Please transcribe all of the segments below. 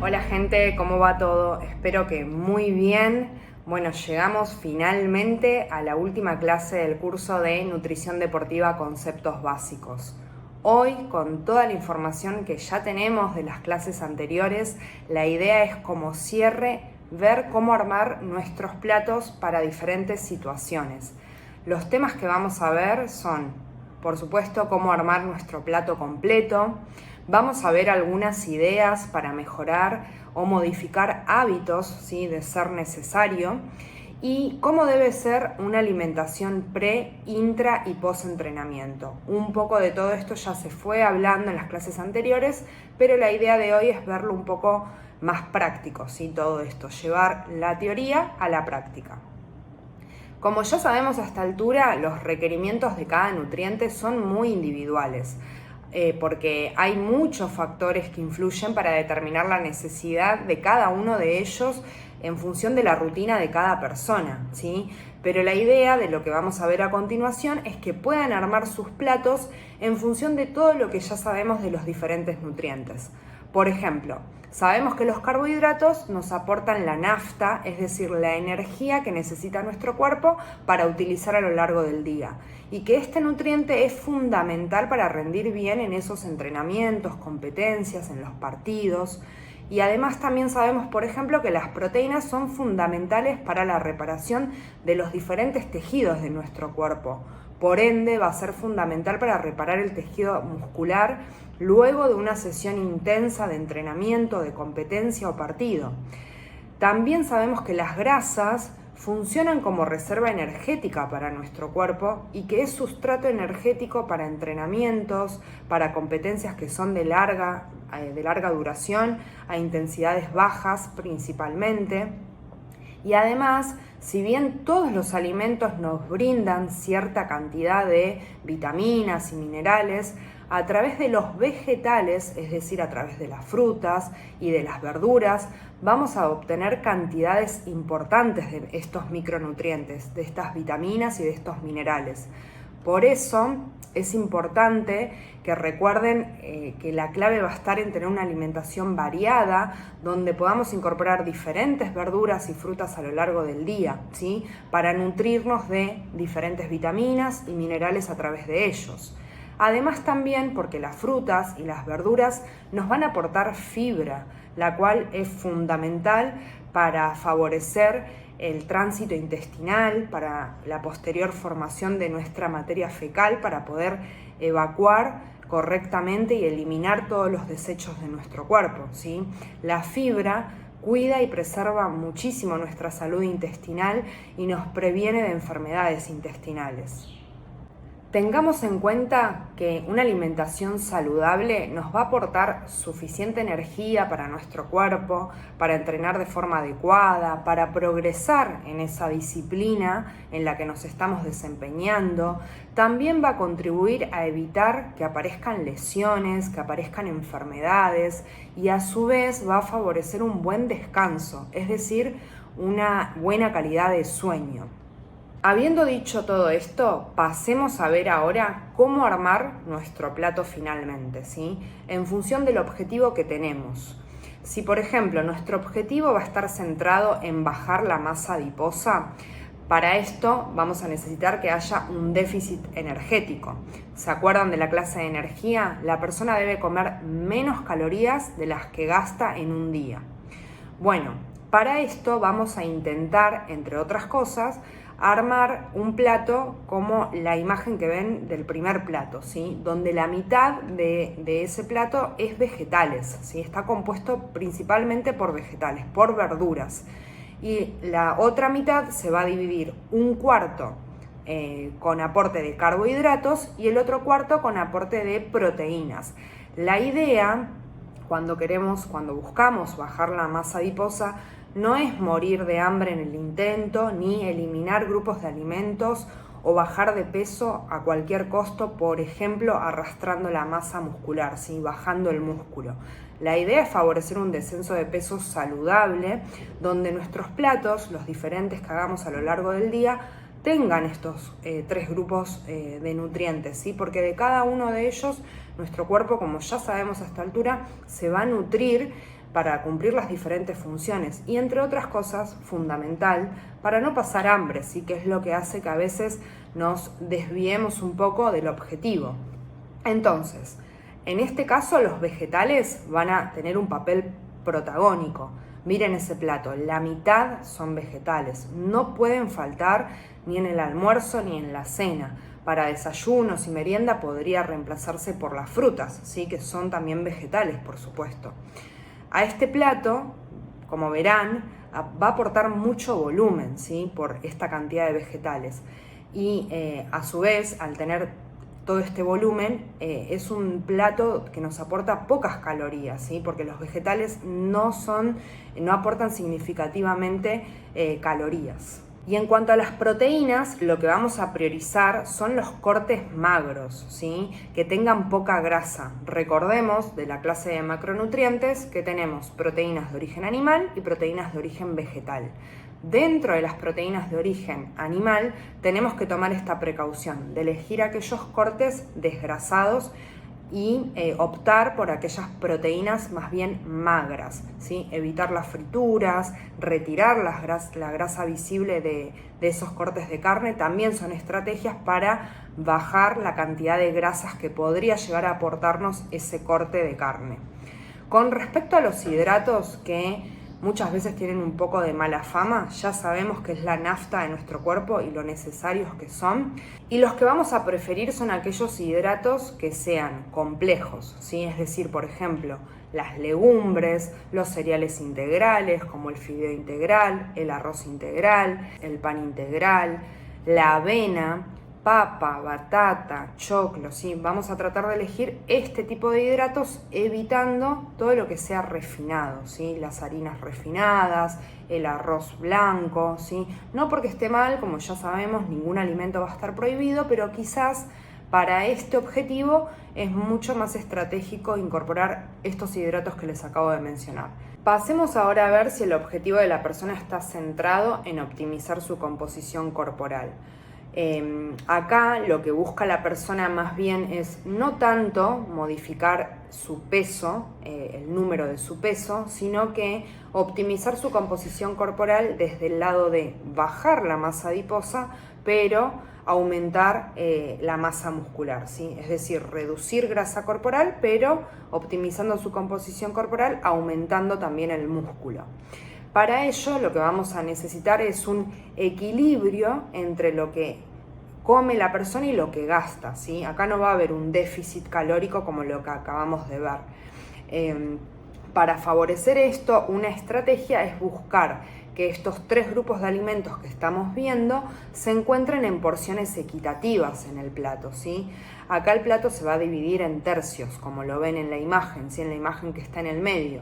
Hola gente, ¿cómo va todo? Espero que muy bien. Bueno, llegamos finalmente a la última clase del curso de Nutrición Deportiva Conceptos Básicos. Hoy, con toda la información que ya tenemos de las clases anteriores, la idea es como cierre ver cómo armar nuestros platos para diferentes situaciones. Los temas que vamos a ver son, por supuesto, cómo armar nuestro plato completo. Vamos a ver algunas ideas para mejorar o modificar hábitos, ¿sí?, de ser necesario, y cómo debe ser una alimentación pre, intra y post entrenamiento. Un poco de todo esto ya se fue hablando en las clases anteriores, pero la idea de hoy es verlo un poco más práctico, ¿sí? Todo esto, llevar la teoría a la práctica. Como ya sabemos a esta altura, los requerimientos de cada nutriente son muy individuales, porque hay muchos factores que influyen para determinar la necesidad de cada uno de ellos en función de la rutina de cada persona, ¿sí? Pero la idea de lo que vamos a ver a continuación es que puedan armar sus platos en función de todo lo que ya sabemos de los diferentes nutrientes. Por ejemplo, sabemos que los carbohidratos nos aportan la nafta, es decir, la energía que necesita nuestro cuerpo para utilizar a lo largo del día, y que este nutriente es fundamental para rendir bien en esos entrenamientos, competencias, en los partidos. Y además también sabemos, por ejemplo, que las proteínas son fundamentales para la reparación de los diferentes tejidos de nuestro cuerpo. Por ende, va a ser fundamental para reparar el tejido muscular luego de una sesión intensa de entrenamiento, de competencia o partido. También sabemos que las grasas funcionan como reserva energética para nuestro cuerpo y que es sustrato energético para entrenamientos, para competencias que son de larga duración, a intensidades bajas principalmente. Y además, si bien todos los alimentos nos brindan cierta cantidad de vitaminas y minerales, a través de los vegetales, es decir, a través de las frutas y de las verduras, vamos a obtener cantidades importantes de estos micronutrientes, de estas vitaminas y de estos minerales. Por eso es importante que recuerden que la clave va a estar en tener una alimentación variada, donde podamos incorporar diferentes verduras y frutas a lo largo del día, ¿sí?, para nutrirnos de diferentes vitaminas y minerales a través de ellos. Además también porque las frutas y las verduras nos van a aportar fibra, la cual es fundamental para favorecer el tránsito intestinal, para la posterior formación de nuestra materia fecal, para poder evacuar correctamente y eliminar todos los desechos de nuestro cuerpo, ¿sí? La fibra cuida y preserva muchísimo nuestra salud intestinal y nos previene de enfermedades intestinales. Tengamos en cuenta que una alimentación saludable nos va a aportar suficiente energía para nuestro cuerpo, para entrenar de forma adecuada, para progresar en esa disciplina en la que nos estamos desempeñando. También va a contribuir a evitar que aparezcan lesiones, que aparezcan enfermedades, y a su vez va a favorecer un buen descanso, es decir, una buena calidad de sueño. Habiendo dicho todo esto, pasemos a ver ahora cómo armar nuestro plato finalmente, ¿sí?, en función del objetivo que tenemos. Si, por ejemplo, nuestro objetivo va a estar centrado en bajar la masa adiposa, para esto vamos a necesitar que haya un déficit energético. ¿Se acuerdan de la clase de energía? La persona debe comer menos calorías de las que gasta en un día. Bueno, para esto vamos a intentar, entre otras cosas, armar un plato como la imagen que ven del primer plato, ¿sí?, donde la mitad de ese plato es vegetales, ¿sí?, está compuesto principalmente por vegetales, por verduras, y la otra mitad se va a dividir un cuarto con aporte de carbohidratos y el otro cuarto con aporte de proteínas. La idea, cuando buscamos bajar la masa adiposa, no es morir de hambre en el intento, ni eliminar grupos de alimentos o bajar de peso a cualquier costo, por ejemplo, arrastrando la masa muscular, ¿sí?, bajando el músculo. La idea es favorecer un descenso de peso saludable, donde nuestros platos, los diferentes que hagamos a lo largo del día, tengan estos tres grupos de nutrientes, ¿sí?, porque de cada uno de ellos nuestro cuerpo, como ya sabemos a esta altura, se va a nutrir para cumplir las diferentes funciones y, entre otras cosas, fundamental para no pasar hambre, ¿sí? Que es lo que hace que a veces nos desviemos un poco del objetivo. Entonces, en este caso los vegetales van a tener un papel protagónico. Miren ese plato, la mitad son vegetales, no pueden faltar ni en el almuerzo ni en la cena. Para desayunos y merienda podría reemplazarse por las frutas, ¿sí? Que son también vegetales, por supuesto. A este plato, como verán, va a aportar mucho volumen, ¿sí? Por esta cantidad de vegetales. Y a su vez, al tener todo este volumen, es un plato que nos aporta pocas calorías, ¿sí? Porque los vegetales no aportan significativamente calorías. Y en cuanto a las proteínas, lo que vamos a priorizar son los cortes magros, ¿sí? Que tengan poca grasa. Recordemos de la clase de macronutrientes que tenemos proteínas de origen animal y proteínas de origen vegetal. Dentro de las proteínas de origen animal tenemos que tomar esta precaución de elegir aquellos cortes desgrasados y optar por aquellas proteínas más bien magras, ¿sí? Evitar las frituras, retirar la grasa visible de esos cortes de carne también son estrategias para bajar la cantidad de grasas que podría llegar a aportarnos ese corte de carne. Con respecto a los hidratos que muchas veces tienen un poco de mala fama, ya sabemos que es la nafta de nuestro cuerpo y lo necesarios que son. Y los que vamos a preferir son aquellos hidratos que sean complejos, ¿sí? Es decir, por ejemplo, las legumbres, los cereales integrales como el fideo integral, el arroz integral, el pan integral, la avena, papa, batata, choclo, ¿sí? Vamos a tratar de elegir este tipo de hidratos evitando todo lo que sea refinado, ¿sí? Las harinas refinadas, el arroz blanco, ¿sí? No porque esté mal, como ya sabemos, ningún alimento va a estar prohibido, pero quizás para este objetivo es mucho más estratégico incorporar estos hidratos que les acabo de mencionar. Pasemos ahora a ver si el objetivo de la persona está centrado en optimizar su composición corporal. Acá lo que busca la persona más bien es no tanto modificar su peso, el número de su peso, sino que optimizar su composición corporal desde el lado de bajar la masa adiposa, pero aumentar la masa muscular, ¿sí? Es decir, reducir grasa corporal, pero optimizando su composición corporal, aumentando también el músculo. Para ello lo que vamos a necesitar es un equilibrio entre lo que come la persona y lo que gasta, ¿sí? Acá no va a haber un déficit calórico como lo que acabamos de ver. Para favorecer esto, una estrategia es buscar que estos 3 grupos de alimentos que estamos viendo se encuentren en porciones equitativas en el plato, ¿sí? Acá el plato se va a dividir en tercios, como lo ven en la imagen, ¿sí? En la imagen que está en el medio.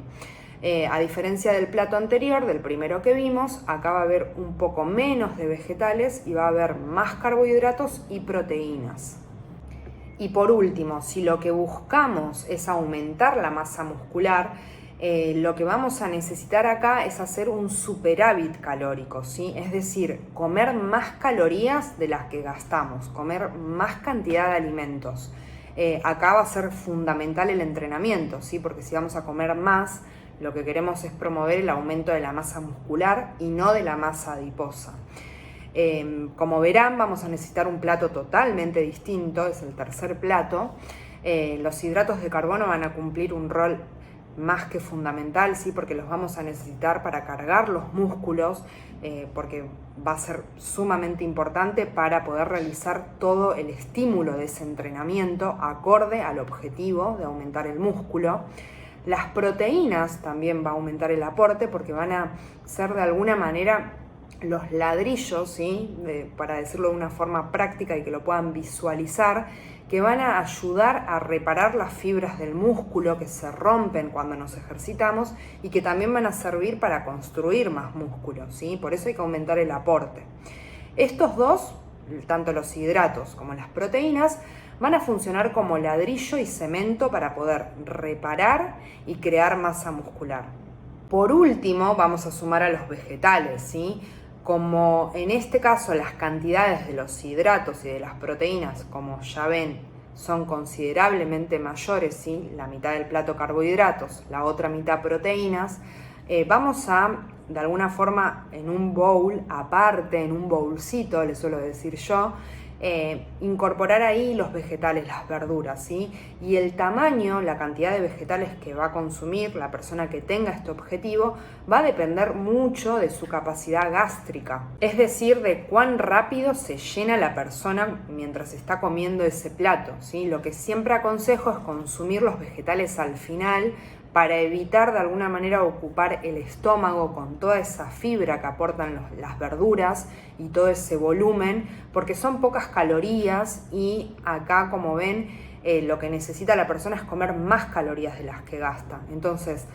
A diferencia del plato anterior, del primero que vimos, acá va a haber un poco menos de vegetales y va a haber más carbohidratos y proteínas. Y por último, si lo que buscamos es aumentar la masa muscular, lo que vamos a necesitar acá es hacer un superávit calórico, ¿sí? Es decir, comer más calorías de las que gastamos, comer más cantidad de alimentos. Acá va a ser fundamental el entrenamiento, ¿sí? Porque si vamos a comer más, lo que queremos es promover el aumento de la masa muscular y no de la masa adiposa. Como verán, vamos a necesitar un plato totalmente distinto, es el tercer plato. Los hidratos de carbono van a cumplir un rol más que fundamental, ¿sí? Porque los vamos a necesitar para cargar los músculos, porque va a ser sumamente importante para poder realizar todo el estímulo de ese entrenamiento acorde al objetivo de aumentar el músculo. Las proteínas también va a aumentar el aporte porque van a ser de alguna manera los ladrillos, ¿sí? Para decirlo de una forma práctica y que lo puedan visualizar, que van a ayudar a reparar las fibras del músculo que se rompen cuando nos ejercitamos y que también van a servir para construir más músculo, ¿sí? Por eso hay que aumentar el aporte. Estos dos, tanto los hidratos como las proteínas, van a funcionar como ladrillo y cemento para poder reparar y crear masa muscular. Por último, vamos a sumar a los vegetales, ¿sí? Como en este caso las cantidades de los hidratos y de las proteínas, como ya ven, son considerablemente mayores, ¿sí? La mitad del plato carbohidratos, la otra mitad proteínas, vamos a, de alguna forma, en un bowl aparte, en un bowlcito, le suelo decir yo, incorporar ahí los vegetales, las verduras, ¿sí? Y el tamaño, la cantidad de vegetales que va a consumir la persona que tenga este objetivo va a depender mucho de su capacidad gástrica, es decir, de cuán rápido se llena la persona mientras está comiendo ese plato, ¿sí? Lo que siempre aconsejo es consumir los vegetales al final para evitar de alguna manera ocupar el estómago con toda esa fibra que aportan las verduras y todo ese volumen, porque son pocas calorías y acá, como ven, lo que necesita la persona es comer más calorías de las que gasta. Entonces,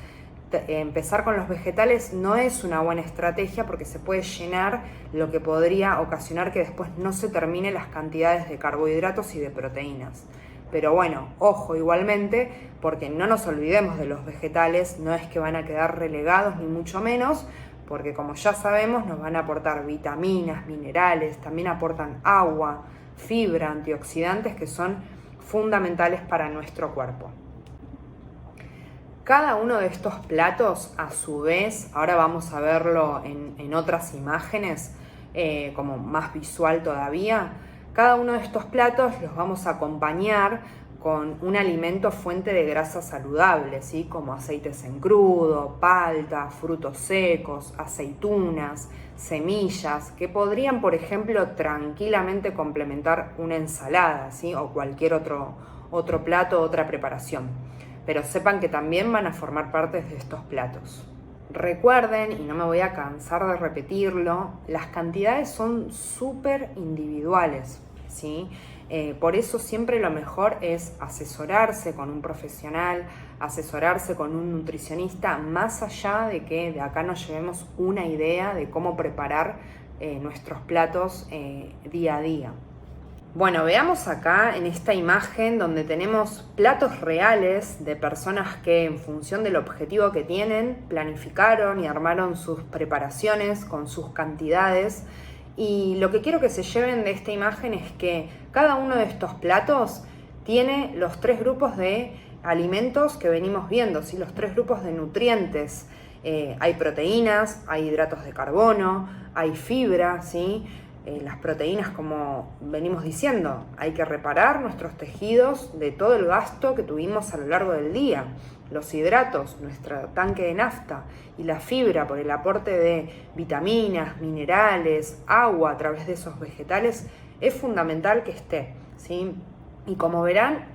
empezar con los vegetales no es una buena estrategia porque se puede llenar, lo que podría ocasionar que después no se terminen las cantidades de carbohidratos y de proteínas. Pero bueno, ojo igualmente, porque no nos olvidemos de los vegetales, no es que van a quedar relegados ni mucho menos, porque como ya sabemos nos van a aportar vitaminas, minerales, también aportan agua, fibra, antioxidantes que son fundamentales para nuestro cuerpo. Cada uno de estos platos, a su vez, ahora vamos a verlo en otras imágenes, como más visual todavía. Cada uno de estos platos los vamos a acompañar con un alimento fuente de grasa saludable, ¿sí? Como aceites en crudo, palta, frutos secos, aceitunas, semillas, que podrían, por ejemplo, tranquilamente complementar una ensalada, ¿sí? O cualquier otro plato, otra preparación. Pero sepan que también van a formar parte de estos platos. Recuerden, y no me voy a cansar de repetirlo, las cantidades son súper individuales, ¿sí? Por eso siempre lo mejor es asesorarse con un profesional, asesorarse con un nutricionista, más allá de que de acá nos llevemos una idea de cómo preparar nuestros platos día a día. Bueno, veamos acá en esta imagen donde tenemos platos reales de personas que en función del objetivo que tienen, planificaron y armaron sus preparaciones con sus cantidades. Y lo que quiero que se lleven de esta imagen es que cada uno de estos platos tiene los 3 grupos de alimentos que venimos viendo, ¿sí? Los 3 grupos de nutrientes. Hay proteínas, hay hidratos de carbono, hay fibra, ¿sí? Las proteínas, como venimos diciendo, hay que reparar nuestros tejidos de todo el gasto que tuvimos a lo largo del día. Los hidratos, nuestro tanque de nafta, y la fibra por el aporte de vitaminas, minerales, agua a través de esos vegetales, es fundamental que esté, ¿sí? Y como verán,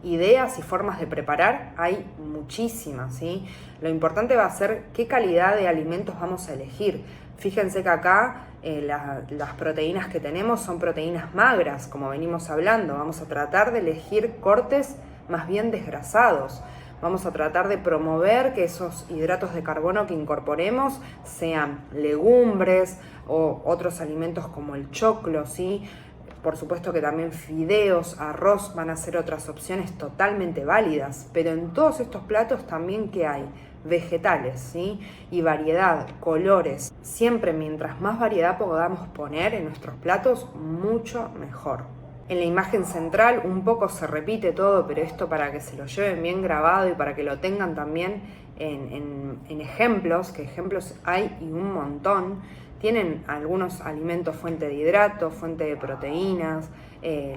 ideas y formas de preparar hay muchísimas, ¿sí? Lo importante va a ser qué calidad de alimentos vamos a elegir. Fíjense que acá las proteínas que tenemos son proteínas magras, como venimos hablando. Vamos a tratar de elegir cortes más bien desgrasados. Vamos a tratar de promover que esos hidratos de carbono que incorporemos sean legumbres o otros alimentos como el choclo, ¿sí? Por supuesto que también fideos, arroz van a ser otras opciones totalmente válidas, pero en todos estos platos también ¿qué hay? Vegetales, ¿sí? Y variedad, colores. Siempre mientras más variedad podamos poner en nuestros platos, mucho mejor. En la imagen central un poco se repite todo, pero esto para que se lo lleven bien grabado y para que lo tengan también en ejemplos, que ejemplos hay y un montón. Tienen algunos alimentos fuente de hidratos, fuente de proteínas,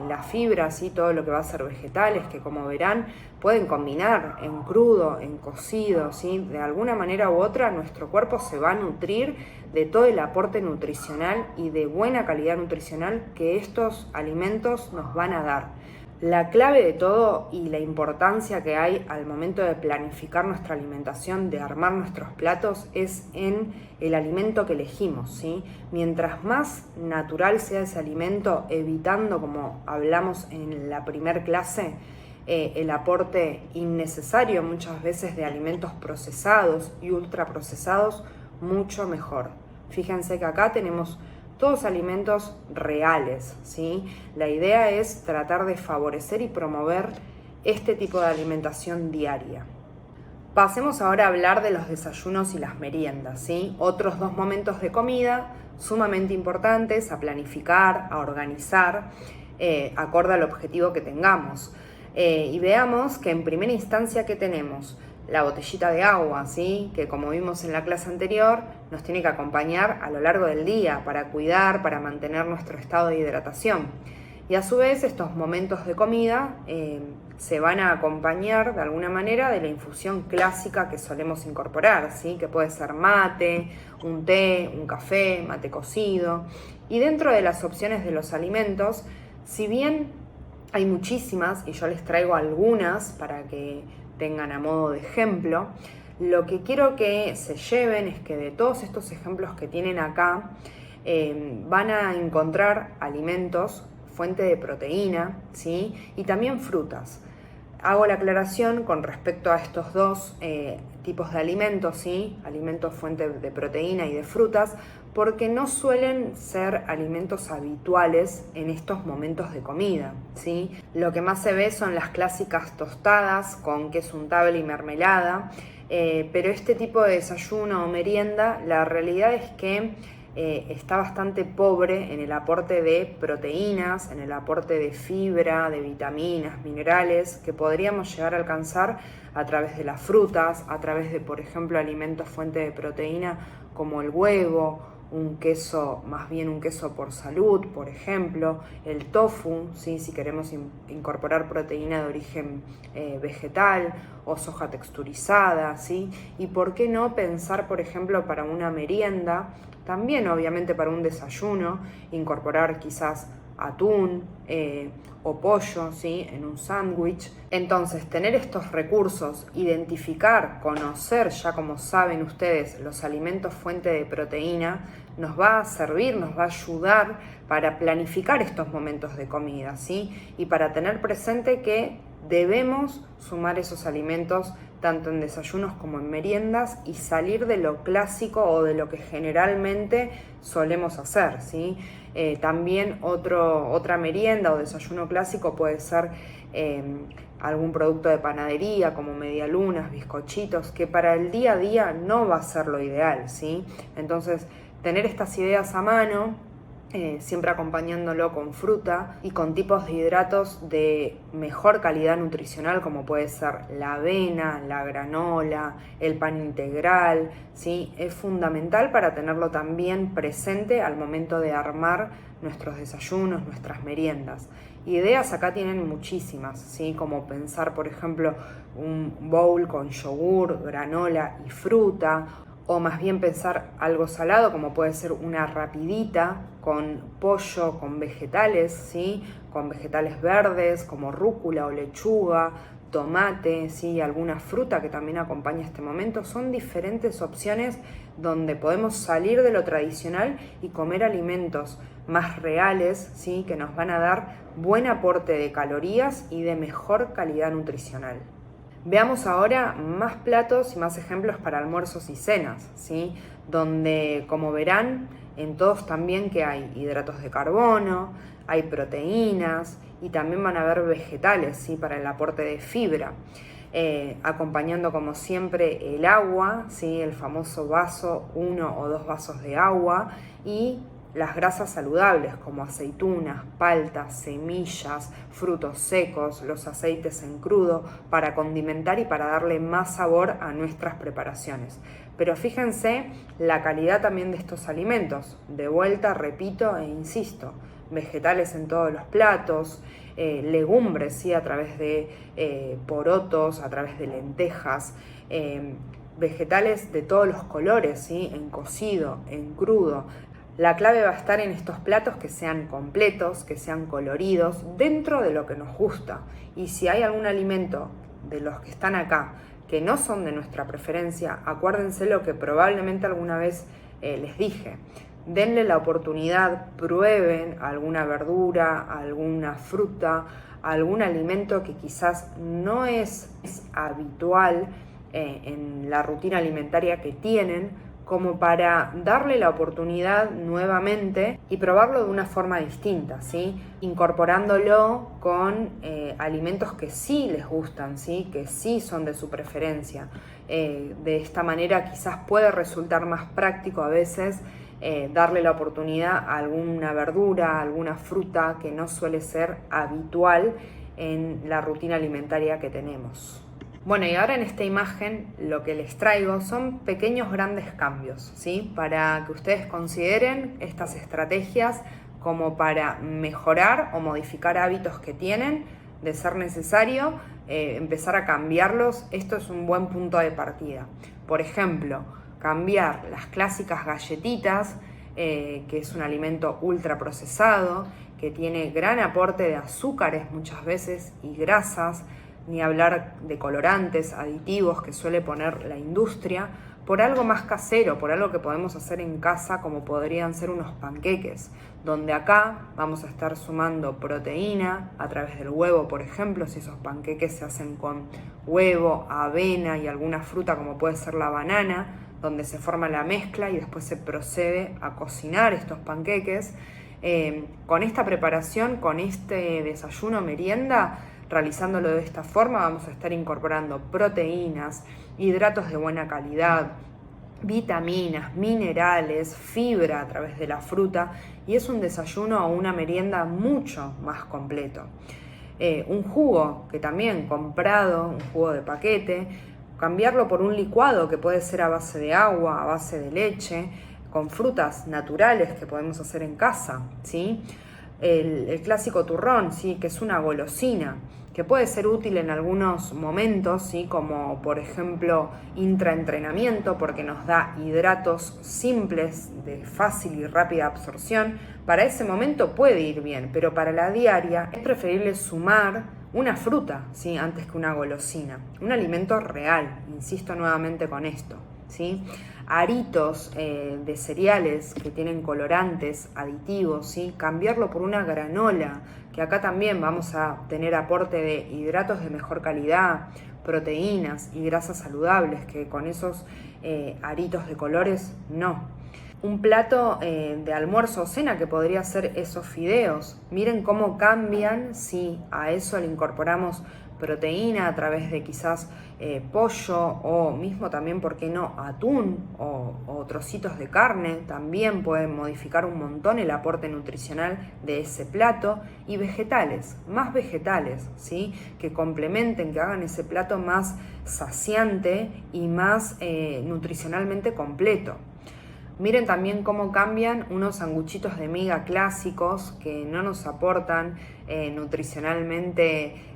la fibra, ¿sí? Todo lo que va a ser vegetales, que como verán pueden combinar en crudo, en cocido, ¿sí? De alguna manera u otra nuestro cuerpo se va a nutrir de todo el aporte nutricional y de buena calidad nutricional que estos alimentos nos van a dar. La clave de todo y la importancia que hay al momento de planificar nuestra alimentación, de armar nuestros platos, es en el alimento que elegimos, ¿sí? Mientras más natural sea ese alimento, evitando, como hablamos en la primer clase, el aporte innecesario muchas veces de alimentos procesados y ultraprocesados, mucho mejor. Fíjense que acá tenemos todos alimentos reales, ¿sí? La idea es tratar de favorecer y promover este tipo de alimentación diaria. Pasemos ahora a hablar de los desayunos y las meriendas, ¿sí? Otros 2 momentos de comida sumamente importantes a planificar, a organizar. acorde al objetivo que tengamos. Y veamos que en primera instancia, ¿qué tenemos? La botellita de agua, ¿sí? Que como vimos en la clase anterior, nos tiene que acompañar a lo largo del día para cuidar, para mantener nuestro estado de hidratación. Y a su vez, estos momentos de comida se van a acompañar de alguna manera de la infusión clásica que solemos incorporar, ¿sí? Que puede ser mate, un té, un café, mate cocido. Y dentro de las opciones de los alimentos, si bien hay muchísimas, y yo les traigo algunas para que tengan a modo de ejemplo, lo que quiero que se lleven es que de todos estos ejemplos que tienen acá, van a encontrar alimentos, fuente de proteína, ¿sí? Y también frutas. Hago la aclaración con respecto a estos dos tipos de alimentos, ¿sí? Alimentos fuente de proteína y de frutas, porque no suelen ser alimentos habituales en estos momentos de comida, ¿sí? Lo que más se ve son las clásicas tostadas con queso untable y mermelada, pero este tipo de desayuno o merienda, la realidad es que está bastante pobre en el aporte de proteínas, en el aporte de fibra, de vitaminas, minerales, que podríamos llegar a alcanzar a través de las frutas, a través de, por ejemplo, alimentos fuente de proteína como el huevo, un queso, más bien un queso por salud, por ejemplo, el tofu, ¿sí? Si queremos incorporar proteína de origen vegetal o soja texturizada, ¿sí? Y por qué no pensar, por ejemplo, para una merienda, también obviamente para un desayuno, incorporar quizás atún o pollo, ¿sí? En un sándwich. Entonces, tener estos recursos, identificar, conocer, ya como saben ustedes, los alimentos fuente de proteína, nos va a servir, nos va a ayudar para planificar estos momentos de comida, ¿sí? Y para tener presente que debemos sumar esos alimentos tanto en desayunos como en meriendas y salir de lo clásico o de lo que generalmente solemos hacer, ¿sí? También otra merienda o desayuno clásico puede ser algún producto de panadería como medialunas, bizcochitos, que para el día a día no va a ser lo ideal, ¿sí? Entonces, tener estas ideas a mano, siempre acompañándolo con fruta y con tipos de hidratos de mejor calidad nutricional, como puede ser la avena, la granola, el pan integral, ¿sí? Es fundamental para tenerlo también presente al momento de armar nuestros desayunos, nuestras meriendas. Ideas acá tienen muchísimas, ¿sí? Como pensar, por ejemplo, un bowl con yogur, granola y fruta, o más bien pensar algo salado como puede ser una rapidita con pollo, con vegetales, ¿sí? Con vegetales verdes como rúcula o lechuga, tomate, ¿sí? Alguna fruta que también acompaña este momento. Son diferentes opciones donde podemos salir de lo tradicional y comer alimentos más reales, ¿sí? Que nos van a dar buen aporte de calorías y de mejor calidad nutricional. Veamos ahora más platos y más ejemplos para almuerzos y cenas, ¿sí? Donde, como verán, en todos también que hay hidratos de carbono, hay proteínas y también van a haber vegetales, ¿sí? Para el aporte de fibra. Acompañando como siempre el agua, ¿sí? El famoso vaso, 1 o 2 vasos de agua, y las grasas saludables como aceitunas, paltas, semillas, frutos secos, los aceites en crudo para condimentar y para darle más sabor a nuestras preparaciones. Pero fíjense la calidad también de estos alimentos. De vuelta, repito e insisto, vegetales en todos los platos, legumbres, ¿sí? A través de porotos, a través de lentejas, vegetales de todos los colores, ¿sí? En cocido, en crudo. La clave va a estar en estos platos que sean completos, que sean coloridos, dentro de lo que nos gusta. Y si hay algún alimento de los que están acá que no son de nuestra preferencia, acuérdense lo que probablemente alguna vez les dije. Denle la oportunidad, prueben alguna verdura, alguna fruta, algún alimento que quizás no es habitual en la rutina alimentaria que tienen, como para darle la oportunidad nuevamente y probarlo de una forma distinta, ¿sí? Incorporándolo con alimentos que sí les gustan, ¿sí? Que sí son de su preferencia. De esta manera quizás puede resultar más práctico a veces darle la oportunidad a alguna verdura, a alguna fruta que no suele ser habitual en la rutina alimentaria que tenemos. Bueno, y ahora en esta imagen lo que les traigo son pequeños grandes cambios, ¿sí? Para que ustedes consideren estas estrategias como para mejorar o modificar hábitos que tienen, de ser necesario, empezar a cambiarlos. Esto es un buen punto de partida. Por ejemplo, cambiar las clásicas galletitas, que es un alimento ultraprocesado, que tiene gran aporte de azúcares muchas veces y grasas, ni hablar de colorantes, aditivos que suele poner la industria, por algo más casero, por algo que podemos hacer en casa, como podrían ser unos panqueques, donde acá vamos a estar sumando proteína a través del huevo, por ejemplo, si esos panqueques se hacen con huevo, avena y alguna fruta como puede ser la banana, donde se forma la mezcla y después se procede a cocinar estos panqueques. Con esta preparación, con este desayuno merienda, realizándolo de esta forma, vamos a estar incorporando proteínas, hidratos de buena calidad, vitaminas, minerales, fibra a través de la fruta, y es un desayuno o una merienda mucho más completo. Un jugo que también comprado, un jugo de paquete, cambiarlo por un licuado que puede ser a base de agua, a base de leche, con frutas naturales que podemos hacer en casa, ¿sí? El clásico turrón, ¿sí? Que es una golosina, que puede ser útil en algunos momentos, ¿sí? Como por ejemplo intraentrenamiento, porque nos da hidratos simples de fácil y rápida absorción. Para ese momento puede ir bien, pero para la diaria es preferible sumar una fruta, ¿sí? Antes que una golosina, un alimento real, insisto nuevamente con esto, ¿sí? Aritos de cereales que tienen colorantes, aditivos, ¿sí? Cambiarlo por una granola, que acá también vamos a tener aporte de hidratos de mejor calidad, proteínas y grasas saludables, que con esos aritos de colores no. Un plato de almuerzo o cena que podría ser esos fideos. Miren cómo cambian si a eso le incorporamos proteína a través de quizás pollo o mismo también, ¿por qué no?, atún o trocitos de carne. También pueden modificar un montón el aporte nutricional de ese plato. Y vegetales, más vegetales, ¿sí? Que complementen, que hagan ese plato más saciante y más nutricionalmente completo. Miren también cómo cambian unos sanguchitos de miga clásicos que no nos aportan nutricionalmente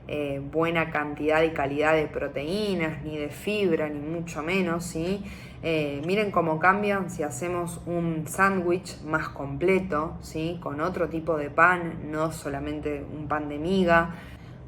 buena cantidad y calidad de proteínas, ni de fibra, ni mucho menos, ¿sí? Miren cómo cambian si hacemos un sándwich más completo, ¿sí? Con otro tipo de pan, no solamente un pan de miga,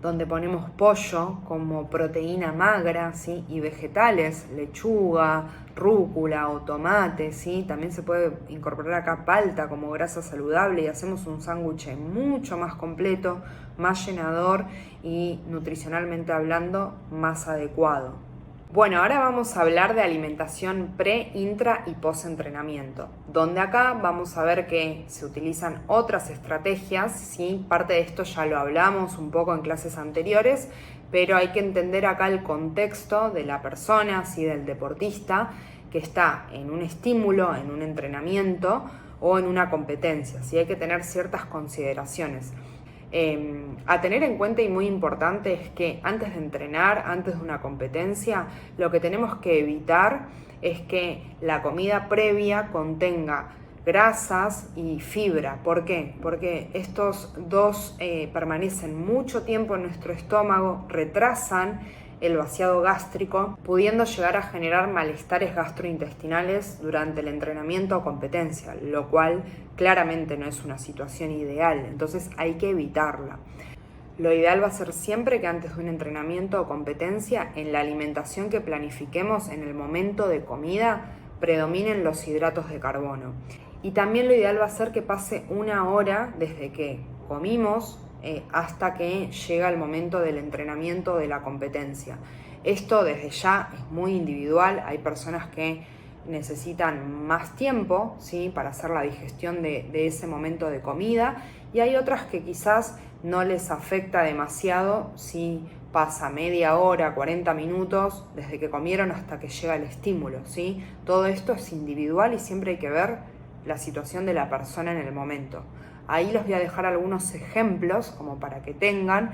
donde ponemos pollo como proteína magra, ¿sí? Y vegetales, lechuga, rúcula o tomate, ¿sí? También se puede incorporar acá palta como grasa saludable y hacemos un sándwich mucho más completo, más llenador y nutricionalmente hablando más adecuado. Bueno, ahora vamos a hablar de alimentación pre, intra y post entrenamiento, donde acá vamos a ver que se utilizan otras estrategias, ¿sí? Parte de esto ya lo hablamos un poco en clases anteriores, pero hay que entender acá el contexto de la persona, ¿sí? Del deportista que está en un estímulo, en un entrenamiento o en una competencia, ¿sí? Hay que tener ciertas consideraciones. A tener en cuenta y muy importante es que antes de entrenar, antes de una competencia, lo que tenemos que evitar es que la comida previa contenga grasas y fibra. ¿Por qué? Porque estos dos permanecen mucho tiempo en nuestro estómago, retrasan el vaciado gástrico, pudiendo llegar a generar malestares gastrointestinales durante el entrenamiento o competencia, lo cual claramente no es una situación ideal, entonces hay que evitarla. Lo ideal va a ser siempre que antes de un entrenamiento o competencia, en la alimentación que planifiquemos en el momento de comida, predominen los hidratos de carbono. Y también lo ideal va a ser que pase una hora desde que comimos hasta que llega el momento del entrenamiento o de la competencia. Esto desde ya es muy individual, hay personas que necesitan más tiempo, ¿sí? Para hacer la digestión de ese momento de comida, y hay otras que quizás no les afecta demasiado si pasa media hora, 40 minutos desde que comieron hasta que llega el estímulo, ¿sí? Todo esto es individual y siempre hay que ver la situación de la persona en el momento. Ahí les voy a dejar algunos ejemplos como para que tengan,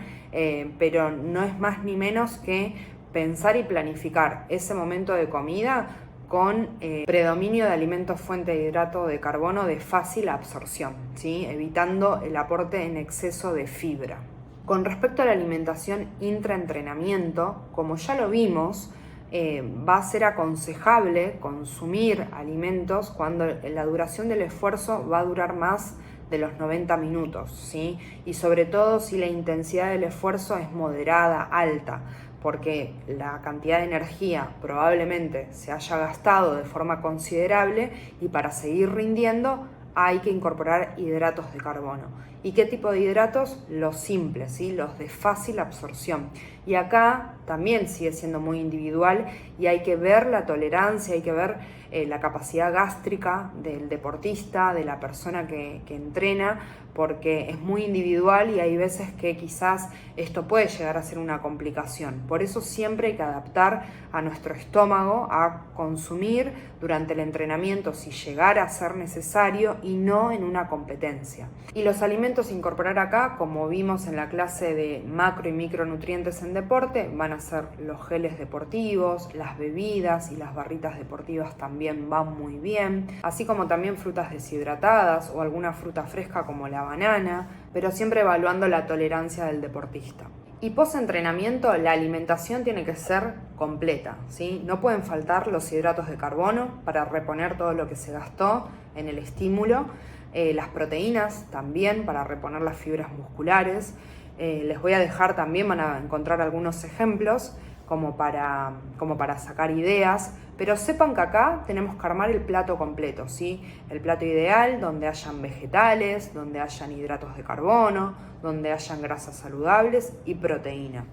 pero no es más ni menos que pensar y planificar ese momento de comida con predominio de alimentos fuente de hidrato de carbono de fácil absorción, ¿sí? Evitando el aporte en exceso de fibra. Con respecto a la alimentación intraentrenamiento, como ya lo vimos, va a ser aconsejable consumir alimentos cuando la duración del esfuerzo va a durar más de los 90 minutos, ¿sí? Y sobre todo si la intensidad del esfuerzo es moderada, alta, porque la cantidad de energía probablemente se haya gastado de forma considerable y para seguir rindiendo hay que incorporar hidratos de carbono. ¿Y qué tipo de hidratos? Los simples, ¿sí? Los de fácil absorción. Y acá también sigue siendo muy individual y hay que ver la tolerancia, hay que ver la capacidad gástrica del deportista, de la persona que entrena, porque es muy individual y hay veces que quizás esto puede llegar a ser una complicación. Por eso siempre hay que adaptar a nuestro estómago a consumir durante el entrenamiento si llegara a ser necesario y no en una competencia. Y los alimentos a incorporar acá, como vimos en la clase de macro y micronutrientes en deporte, van a ser los geles deportivos, las bebidas y las barritas deportivas también van muy bien, así como también frutas deshidratadas o alguna fruta fresca como la banana, pero siempre evaluando la tolerancia del deportista. Y post-entrenamiento la alimentación tiene que ser completa, ¿sí? No pueden faltar los hidratos de carbono para reponer todo lo que se gastó en el estímulo, las proteínas también para reponer las fibras musculares. Les voy a dejar también, van a encontrar algunos ejemplos como para sacar ideas, pero sepan que acá tenemos que armar el plato completo, ¿sí? El plato ideal donde hayan vegetales, donde hayan hidratos de carbono, donde hayan grasas saludables y proteína.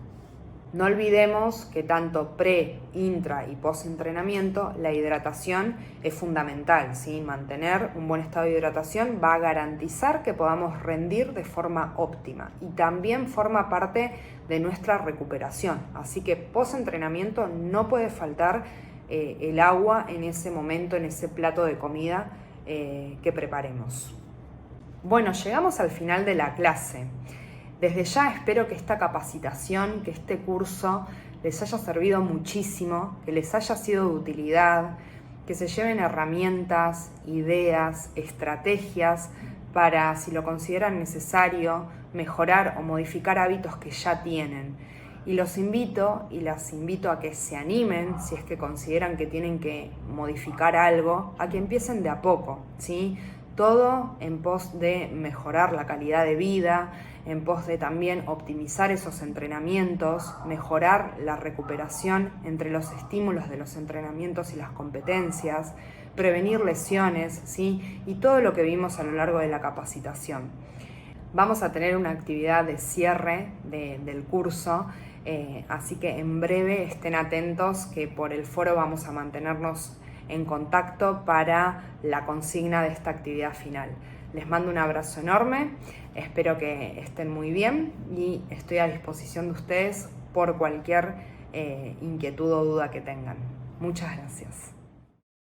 No olvidemos que tanto pre, intra y post entrenamiento la hidratación es fundamental, ¿sí? Mantener un buen estado de hidratación va a garantizar que podamos rendir de forma óptima y también forma parte de nuestra recuperación. Así que post entrenamiento no puede faltar el agua en ese momento, en ese plato de comida que preparemos. Bueno, llegamos al final de la clase. Desde ya espero que esta capacitación, que este curso les haya servido muchísimo, que les haya sido de utilidad, que se lleven herramientas, ideas, estrategias para, si lo consideran necesario, mejorar o modificar hábitos que ya tienen. Y los invito y las invito a que se animen, si es que consideran que tienen que modificar algo, a que empiecen de a poco, ¿sí? Todo en pos de mejorar la calidad de vida, en pos de también optimizar esos entrenamientos, mejorar la recuperación entre los estímulos de los entrenamientos y las competencias, prevenir lesiones, ¿sí? Y todo lo que vimos a lo largo de la capacitación. Vamos a tener una actividad de cierre del curso, así que en breve estén atentos que por el foro vamos a mantenernos en contacto para la consigna de esta actividad final. Les mando un abrazo enorme, espero que estén muy bien y estoy a disposición de ustedes por cualquier inquietud o duda que tengan. Muchas gracias.